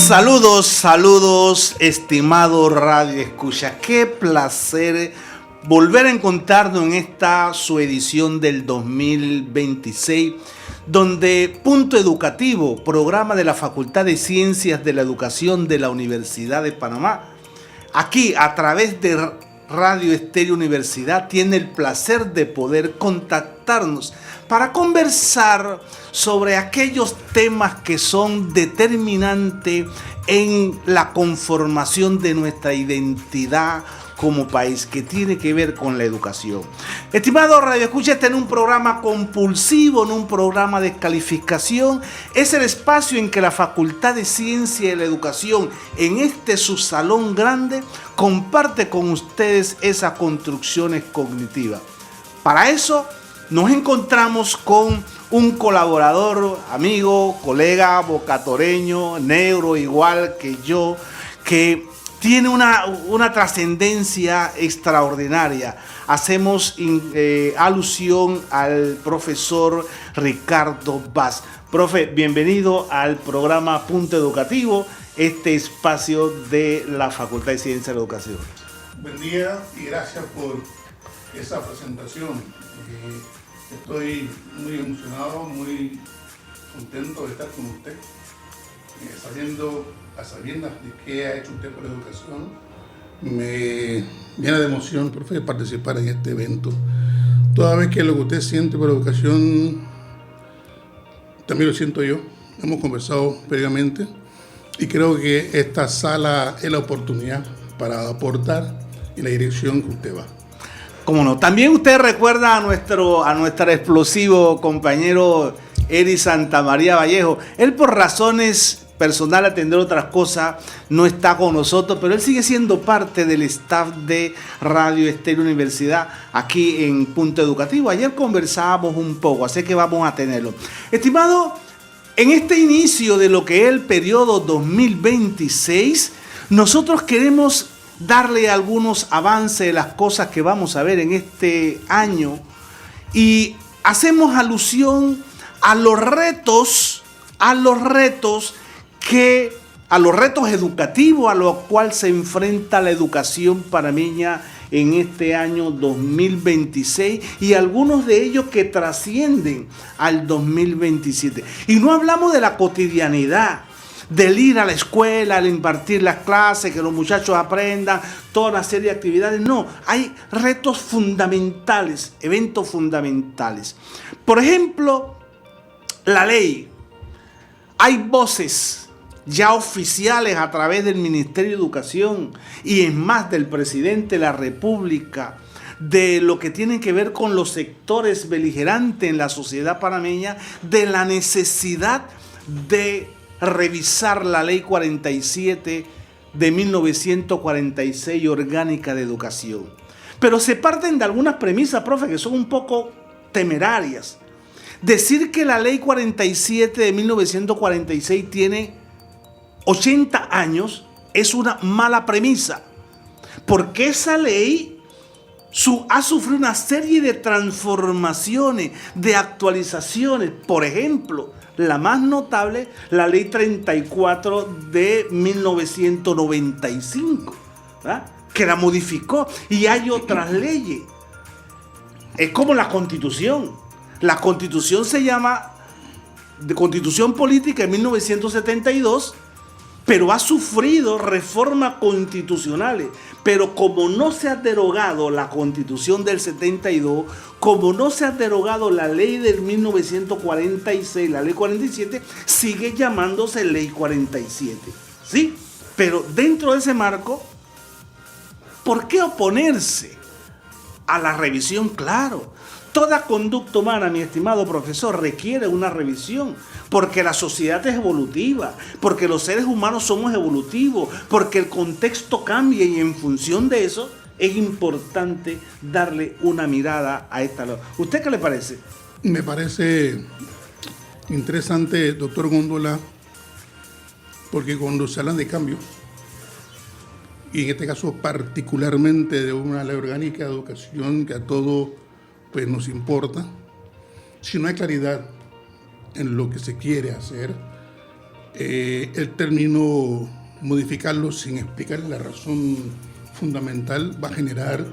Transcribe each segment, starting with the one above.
Saludos, estimado Radio Escucha. Qué placer volver a encontrarnos en esta su edición del 2026, donde Punto Educativo, programa de la Facultad de Ciencias de la Educación de la Universidad de Panamá, aquí a través de Radio Estéreo Universidad, tiene el placer de poder contactarnos para conversar sobre aquellos temas que son determinantes en la conformación de nuestra identidad como país, que tiene que ver con la educación. Estimado Radio Escucha, este no es un programa compulsivo, no un programa de calificación, es el espacio en que la Facultad de Ciencia de la Educación, en este su salón grande, comparte con ustedes esas construcciones cognitivas. Para eso nos encontramos con un colaborador, amigo, colega, bocatoreño, negro, igual que yo, que tiene una trascendencia extraordinaria. Hacemos alusión al profesor Ricardo Vaz. Profe, bienvenido al programa Punto Educativo, este espacio de la Facultad de Ciencias de la Educación. Buen día y gracias por esa presentación. Estoy muy emocionado, muy contento de estar con usted, a sabiendas de qué ha hecho usted por la educación. Me llena de emoción, profe, participar en este evento. Toda vez que lo que usted siente por la educación, también lo siento yo. Hemos conversado previamente y creo que esta sala es la oportunidad para aportar en la dirección que usted va. Cómo no. También usted recuerda a nuestro explosivo compañero Eri Santamaría Vallejo. Él, por razones personales, atender otras cosas, no está con nosotros, pero él sigue siendo parte del staff de Radio Estéreo Universidad aquí en Punto Educativo. Ayer conversábamos un poco, así que vamos a tenerlo. Estimado, en este inicio de lo que es el periodo 2026, nosotros queremos darle algunos avances de las cosas que vamos a ver en este año y hacemos alusión a los retos educativos a los cuales se enfrenta la educación panameña en este año 2026 y algunos de ellos que trascienden al 2027. Y no hablamos de la cotidianidad, del ir a la escuela, al impartir las clases, que los muchachos aprendan, toda una serie de actividades. No, hay retos fundamentales, eventos fundamentales. Por ejemplo, la ley. Hay voces ya oficiales a través del Ministerio de Educación y en más del presidente de la República de lo que tiene que ver con los sectores beligerantes en la sociedad panameña, de la necesidad de revisar la ley 47 de 1946 orgánica de educación. Pero se parten de algunas premisas, profe, que son un poco temerarias. Decir que la ley 47 de 1946 tiene 80 años es una mala premisa, porque esa ley ha sufrido una serie de transformaciones, de actualizaciones. Por ejemplo, la más notable, la ley 34 de 1995, ¿verdad?, que la modificó, y hay otras leyes. Es como la Constitución. La Constitución se llama de Constitución Política de 1972, pero ha sufrido reformas constitucionales. Pero como no se ha derogado la Constitución del 72, como no se ha derogado la ley del 1946, la ley 47, sigue llamándose ley 47. ¿Sí? Pero dentro de ese marco, ¿por qué oponerse a la revisión? Claro, toda conducta humana, mi estimado profesor, requiere una revisión, porque la sociedad es evolutiva, porque los seres humanos somos evolutivos, porque el contexto cambia y en función de eso es importante darle una mirada a esta ley. ¿Usted qué le parece? Me parece interesante, doctor Góndola, porque cuando se hablan de cambio, y en este caso particularmente de una ley orgánica de educación que a todos pues, nos importa, si no hay claridad en lo que se quiere hacer, el término modificarlo sin explicar la razón fundamental va a generar,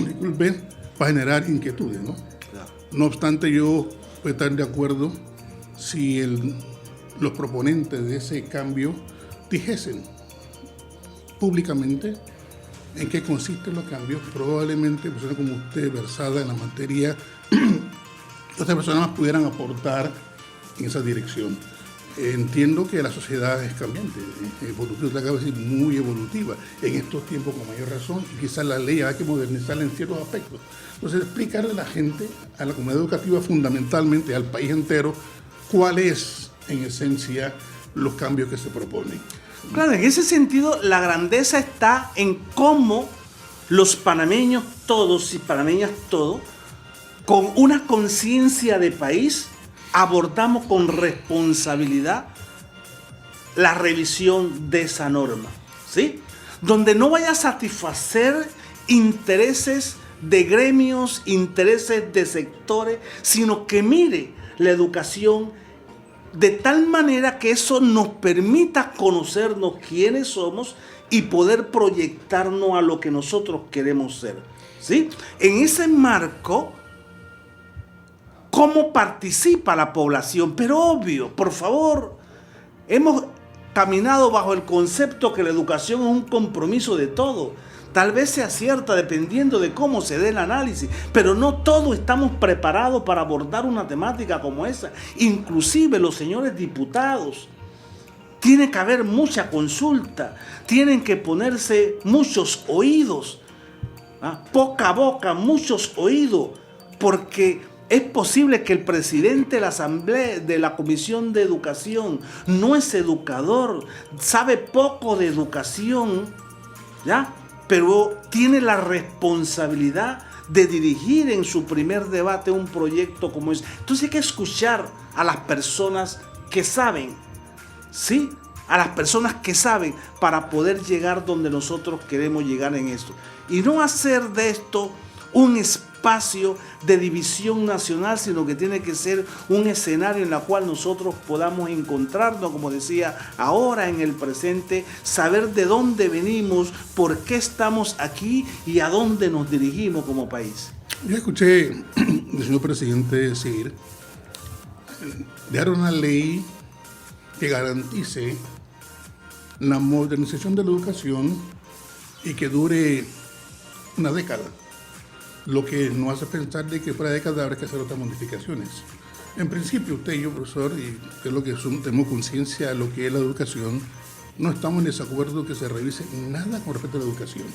disculpe, va a generar inquietudes, ¿no? Claro. No obstante, yo puedo estar de acuerdo si los proponentes de ese cambio dijesen públicamente en qué consisten los cambios. Probablemente personas como usted, versada en la materia, otras personas más pudieran aportar en esa dirección. Entiendo que la sociedad es cambiante, evolutiva, acabo de decir, muy evolutiva, en estos tiempos con mayor razón, y quizás la ley hay que modernizarla en ciertos aspectos. Entonces, explicarle a la gente, a la comunidad educativa, fundamentalmente al país entero, cuál es, en esencia, los cambios que se proponen. Claro, en ese sentido, la grandeza está en cómo los panameños todos y panameñas todos, con una conciencia de país, abordamos con responsabilidad la revisión de esa norma, ¿sí? Donde no vaya a satisfacer intereses de gremios, intereses de sectores, sino que mire la educación de tal manera que eso nos permita conocernos quiénes somos y poder proyectarnos a lo que nosotros queremos ser, ¿sí? En ese marco, ¿cómo participa la población? Pero obvio, por favor, hemos caminado bajo el concepto que la educación es un compromiso de todo. Tal vez se acierta dependiendo de cómo se dé el análisis, pero no todos estamos preparados para abordar una temática como esa. Inclusive los señores diputados. Tiene que haber mucha consulta, tienen que ponerse muchos oídos, poca boca, muchos oídos, porque es posible que el presidente de la Asamblea, de la Comisión de Educación, no es educador, sabe poco de educación, ¿ya? Pero tiene la responsabilidad de dirigir en su primer debate un proyecto como ese. Entonces hay que escuchar a las personas que saben, ¿sí? A las personas que saben para poder llegar donde nosotros queremos llegar en esto. Y no hacer de esto un espacio de división nacional, sino que tiene que ser un escenario en el cual nosotros podamos encontrarnos, como decía, ahora en el presente, saber de dónde venimos, por qué estamos aquí y a dónde nos dirigimos como país. Yo escuché al señor presidente decir de dar una ley que garantice la modernización de la educación y que dure una década. Lo que nos hace pensar de que fuera década habrá que hacer otras modificaciones. En principio, usted y yo, profesor, y que es lo que tenemos conciencia de lo que es la educación, no estamos en desacuerdo que se revise nada con respecto a la educación.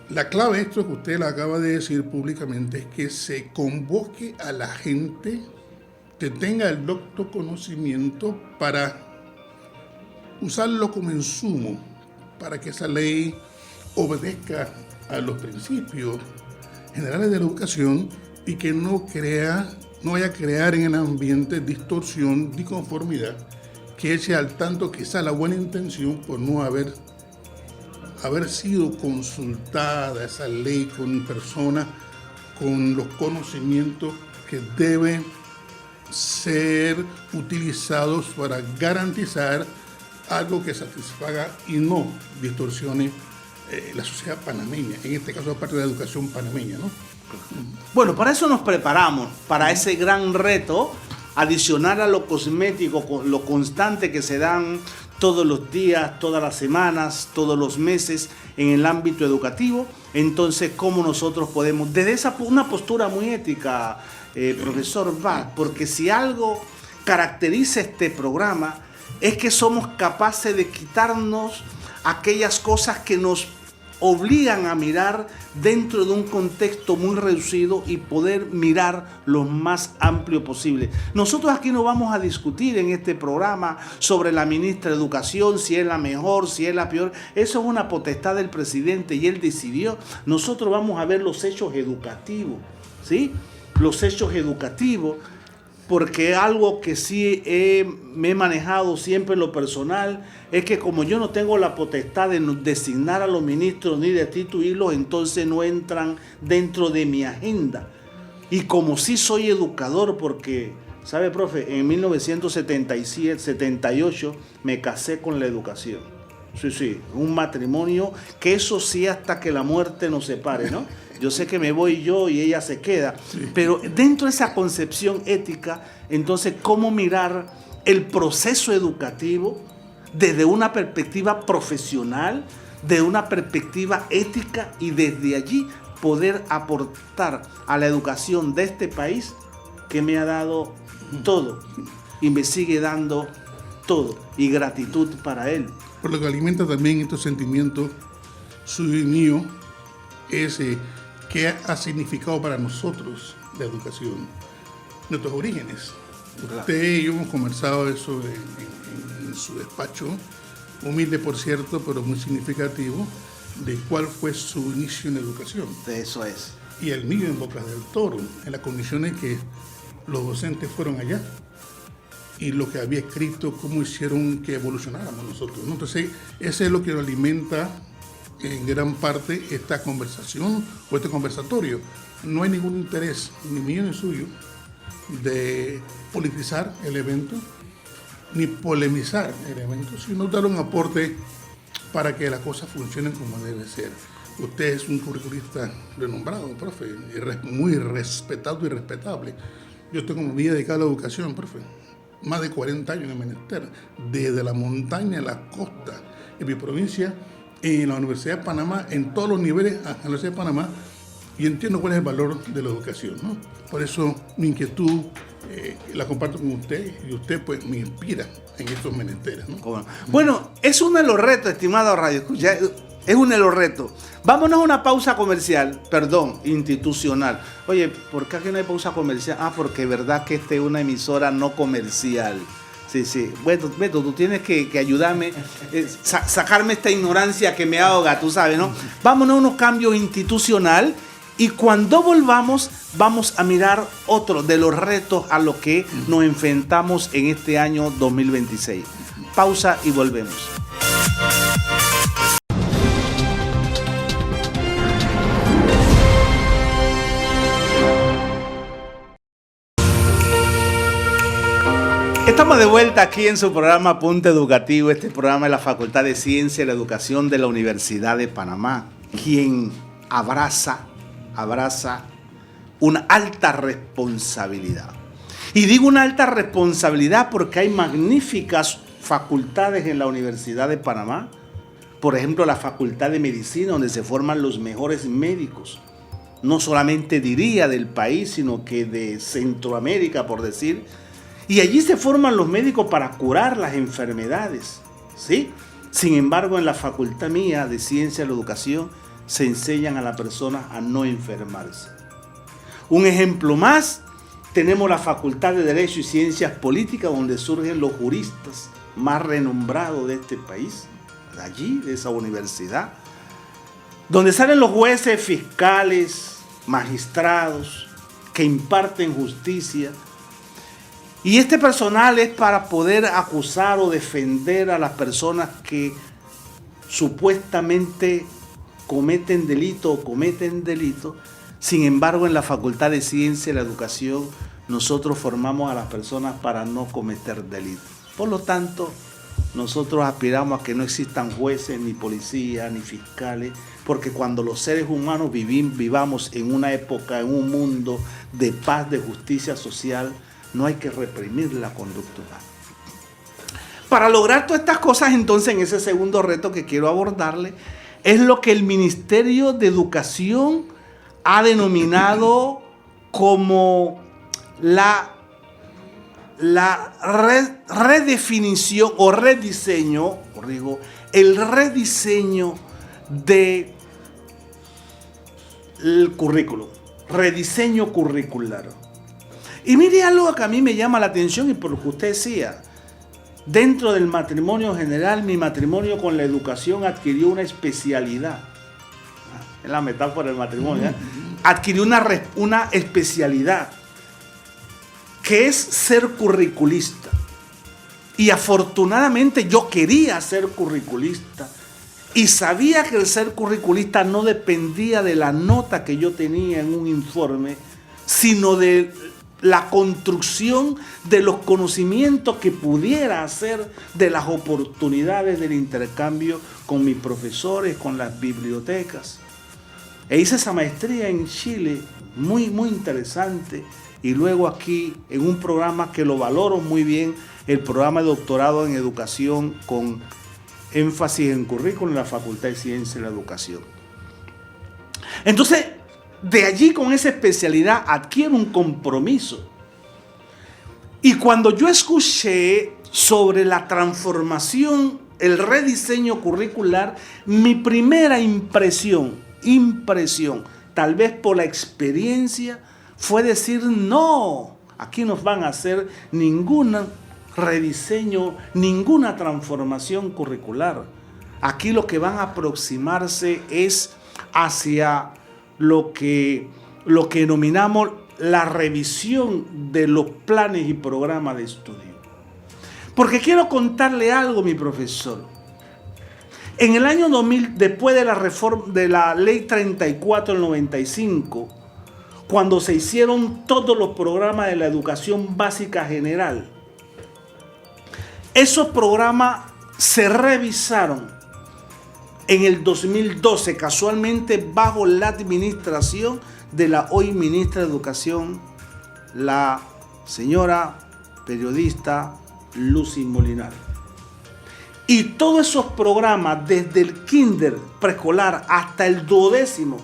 La clave de esto que usted la acaba de decir públicamente es que se convoque a la gente que tenga el docto conocimiento para usarlo como insumo para que esa ley obedezca a los principios generales de la educación y que no vaya a crear en el ambiente distorsión, disconformidad, que eche al tanto quizá la buena intención por no haber sido consultada esa ley con personas con los conocimientos que deben ser utilizados para garantizar algo que satisfaga y no distorsione la sociedad panameña, en este caso parte de la educación panameña, ¿no? Bueno, para eso nos preparamos, para ese gran reto, adicional a lo cosmético, lo constante que se dan todos los días, todas las semanas, todos los meses en el ámbito educativo. Entonces, ¿cómo nosotros podemos, desde una postura muy ética, profesor Bach, porque si algo caracteriza este programa es que somos capaces de quitarnos aquellas cosas que nos obligan a mirar dentro de un contexto muy reducido y poder mirar lo más amplio posible. Nosotros aquí no vamos a discutir en este programa sobre la ministra de Educación, si es la mejor, si es la peor. Eso es una potestad del presidente y él decidió. Nosotros vamos a ver los hechos educativos, ¿sí? Los hechos educativos, porque algo que sí me he manejado siempre en lo personal es que como yo no tengo la potestad de designar a los ministros ni de destituirlos, entonces no entran dentro de mi agenda. Y como sí soy educador, porque ¿Sabe, profe? En 1977, 78 me casé con la educación. Sí, un matrimonio que eso sí hasta que la muerte nos separe, ¿no? Yo sé que me voy yo y ella se queda, pero dentro de esa concepción ética, entonces, ¿cómo mirar el proceso educativo desde una perspectiva profesional, de una perspectiva ética y desde allí poder aportar a la educación de este país que me ha dado todo y me sigue dando todo y gratitud para él? Por lo que alimenta también estos sentimientos suyo y mío es qué ha significado para nosotros la educación, nuestros orígenes. Claro. Usted y yo hemos conversado eso en su despacho, humilde por cierto, pero muy significativo, de cuál fue su inicio en educación. Eso es. Y el mío en Bocas del Toro, en las condiciones que los docentes fueron allá y lo que había escrito, cómo hicieron que evolucionáramos nosotros, ¿no? Entonces, ese es lo que nos alimenta en gran parte esta conversación o este conversatorio. No hay ningún interés, ni mío ni suyo, de politizar el evento, ni polemizar el evento, sino dar un aporte para que las cosas funcionen como debe ser. Usted es un curriculista renombrado, profe, muy respetado y respetable. Yo tengo mi vida dedicada a la educación, profe. Más de 40 años en el menester, desde la montaña a la costa, en mi provincia, en la Universidad de Panamá, en todos los niveles a la Universidad de Panamá, y entiendo cuál es el valor de la educación, ¿no? Por eso mi inquietud la comparto con usted, y usted pues me inspira en estos menesteres, ¿no? Bueno, es uno de los retos, estimado Radio Escucha, es uno de los retos. Vámonos a una pausa comercial, institucional. Oye, ¿por qué aquí no hay pausa comercial? Porque es verdad que esta es una emisora no comercial. Sí. Bueno, Beto, tú tienes que ayudarme, sacarme esta ignorancia que me ahoga, tú sabes, ¿no? Vámonos a unos cambios institucional y cuando volvamos, vamos a mirar otro de los retos a los que nos enfrentamos en este año 2026. Pausa y volvemos. Estamos de vuelta aquí en su programa Punto Educativo, este programa de la Facultad de Ciencia y la Educación de la Universidad de Panamá, quien abraza una alta responsabilidad. Y digo una alta responsabilidad porque hay magníficas facultades en la Universidad de Panamá, por ejemplo la Facultad de Medicina, donde se forman los mejores médicos, no solamente diría del país, sino que de Centroamérica, por decir. Y allí se forman los médicos para curar las enfermedades, ¿sí? Sin embargo, en la facultad mía de Ciencia y la Educación se enseñan a las personas a no enfermarse. Un ejemplo más, tenemos la Facultad de Derecho y Ciencias Políticas, donde surgen los juristas más renombrados de este país, de allí, de esa universidad, donde salen los jueces, fiscales, magistrados, que imparten justicia. Y este personal es para poder acusar o defender a las personas que supuestamente cometen delito. Sin embargo, en la Facultad de Ciencia y la Educación, nosotros formamos a las personas para no cometer delito. Por lo tanto, nosotros aspiramos a que no existan jueces, ni policías, ni fiscales, porque cuando los seres humanos vivamos en una época, en un mundo de paz, de justicia social, no hay que reprimir la conducta humana. Para lograr todas estas cosas, entonces, en ese segundo reto que quiero abordarle, es lo que el Ministerio de Educación ha denominado como la redefinición o rediseño, el rediseño del currículum, rediseño curricular. Y mire algo que a mí me llama la atención y por lo que usted decía, dentro del matrimonio general, mi matrimonio con la educación adquirió una especialidad. Es la metáfora del matrimonio, ¿eh? Adquirió una especialidad, que es ser curriculista. Y afortunadamente yo quería ser curriculista y sabía que el ser curriculista no dependía de la nota que yo tenía en un informe, sino de la construcción de los conocimientos que pudiera hacer, de las oportunidades del intercambio con mis profesores, con las bibliotecas. E hice esa maestría en Chile, muy interesante, y luego aquí en un programa que lo valoro muy bien, el programa de doctorado en educación con énfasis en currículum en la Facultad de Ciencias de la Educación. Entonces, de allí, con esa especialidad, adquiero un compromiso. Y cuando yo escuché sobre la transformación, el rediseño curricular, mi primera impresión, tal vez por la experiencia, fue decir: no, aquí no van a hacer ningún rediseño, ninguna transformación curricular. Aquí lo que van a aproximarse es hacia lo que denominamos la revisión de los planes y programas de estudio. Porque quiero contarle algo, mi profesor. En el año 2000, después de la reforma de la Ley 34 del 95, cuando se hicieron todos los programas de la educación básica general, esos programas se revisaron en el 2012, casualmente bajo la administración de la hoy ministra de Educación, la señora periodista Lucy Molinar. Y todos esos programas, desde el kinder preescolar hasta el 12º,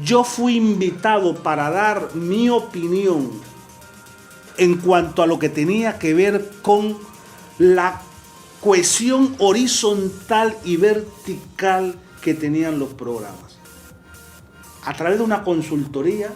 yo fui invitado para dar mi opinión en cuanto a lo que tenía que ver con la cohesión horizontal y vertical que tenían los programas. A través de una consultoría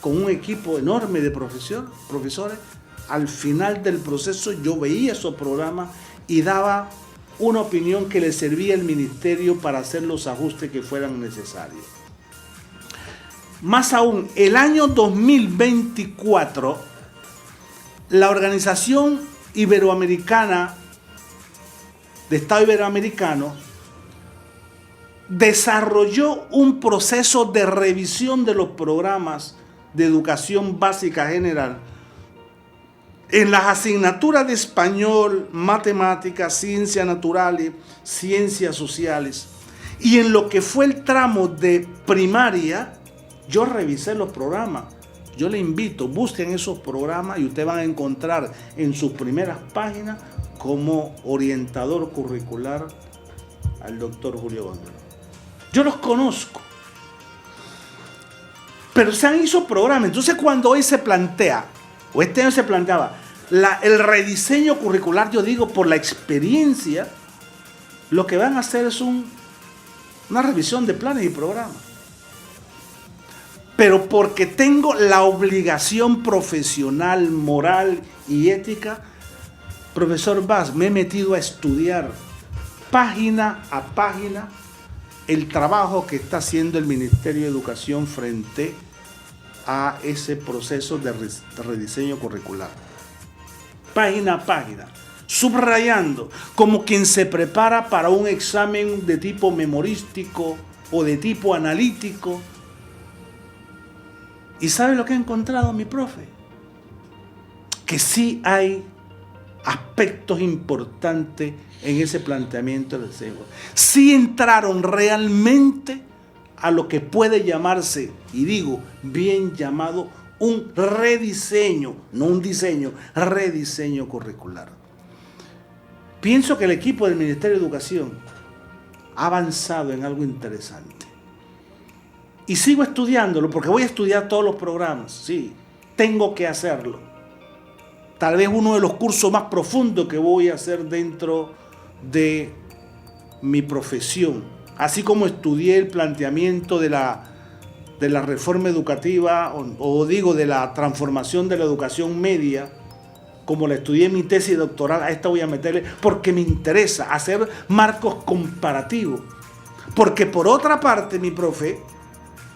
con un equipo enorme de profesores, al final del proceso yo veía esos programas y daba una opinión que le servía al ministerio para hacer los ajustes que fueran necesarios. Más aún, el año 2024, la Organización Iberoamericana de Estado Iberoamericano desarrolló un proceso de revisión de los programas de educación básica general en las asignaturas de español, matemáticas, ciencias naturales, ciencias sociales, y en lo que fue el tramo de primaria. Yo revisé los programas. Yo le invito, busquen esos programas y ustedes van a encontrar en sus primeras páginas como orientador curricular al doctor Julio Bandera. Yo los conozco, pero se han hecho programas. Entonces, cuando hoy se plantea, o este año se planteaba, el rediseño curricular, yo digo, por la experiencia, lo que van a hacer es una revisión de planes y programas. Pero porque tengo la obligación profesional, moral y ética, profesor Vaz, me he metido a estudiar página a página el trabajo que está haciendo el Ministerio de Educación frente a ese proceso de rediseño curricular. Página a página, subrayando, como quien se prepara para un examen de tipo memorístico o de tipo analítico. ¿Y sabe lo que he encontrado, mi profe? Que sí hay aspectos importantes en ese planteamiento del CEGO. Sí entraron realmente a lo que puede llamarse, y digo bien llamado, un rediseño, no un diseño, rediseño curricular. Pienso que el equipo del Ministerio de Educación ha avanzado en algo interesante. Y sigo estudiándolo porque voy a estudiar todos los programas. Sí, tengo que hacerlo. Tal vez uno de los cursos más profundos que voy a hacer dentro de mi profesión. Así como estudié el planteamiento de la reforma educativa o digo de la transformación de la educación media, como la estudié en mi tesis doctoral, a esta voy a meterle porque me interesa hacer marcos comparativos. Porque por otra parte, mi profe,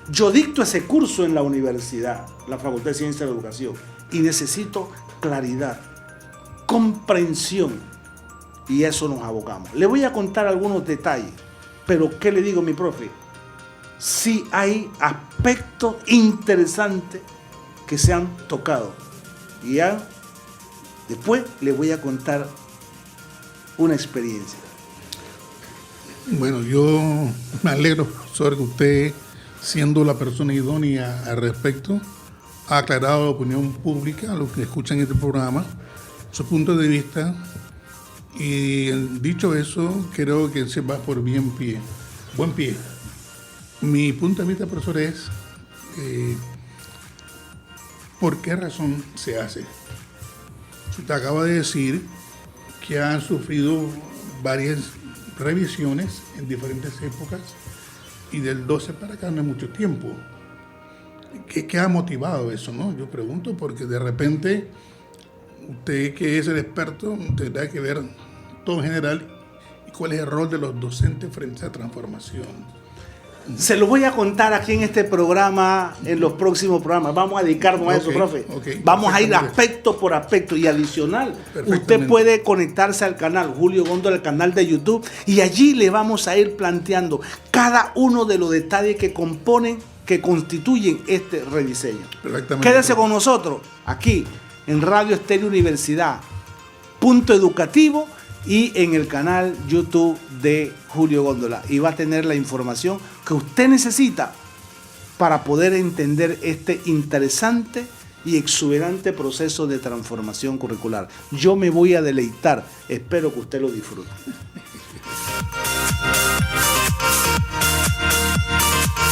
yo dicto ese curso en la universidad, la Facultad de Ciencias de la Educación, y necesito claridad, comprensión, y a eso nos abocamos. Le voy a contar algunos detalles, pero ¿qué le digo, mi profe? Sí hay aspectos interesantes que se han tocado Y ya después les voy a contar una experiencia. Bueno, yo me alegro sobre que usted, siendo la persona idónea al respecto, ha aclarado a la opinión pública, a los que escuchan este programa, su punto de vista. Y dicho eso, creo que se va por buen pie. Mi punto de vista, profesor, es ¿por qué razón se hace? Usted acaba de decir que han sufrido varias revisiones en diferentes épocas y del 12 para acá no es mucho tiempo. ¿Qué ha motivado eso, no? Yo pregunto porque de repente usted, que es el experto, tendrá que ver todo en general y cuál es el rol de los docentes frente a esa transformación. Se lo voy a contar aquí en este programa, en los próximos programas. Vamos a dedicarnos a eso, profe. Vamos a ir aspecto por aspecto. Y adicional, usted puede conectarse al canal Julio Góndola, al canal de YouTube, y allí le vamos a ir planteando cada uno de los detalles que constituyen este rediseño. Quédese con nosotros aquí en Radio Estéreo Universidad, Punto Educativo, y en el canal YouTube de Julio Góndola, y va a tener la información que usted necesita para poder entender este interesante y exuberante proceso de transformación curricular. Yo me voy a deleitar, espero que usted lo disfrute.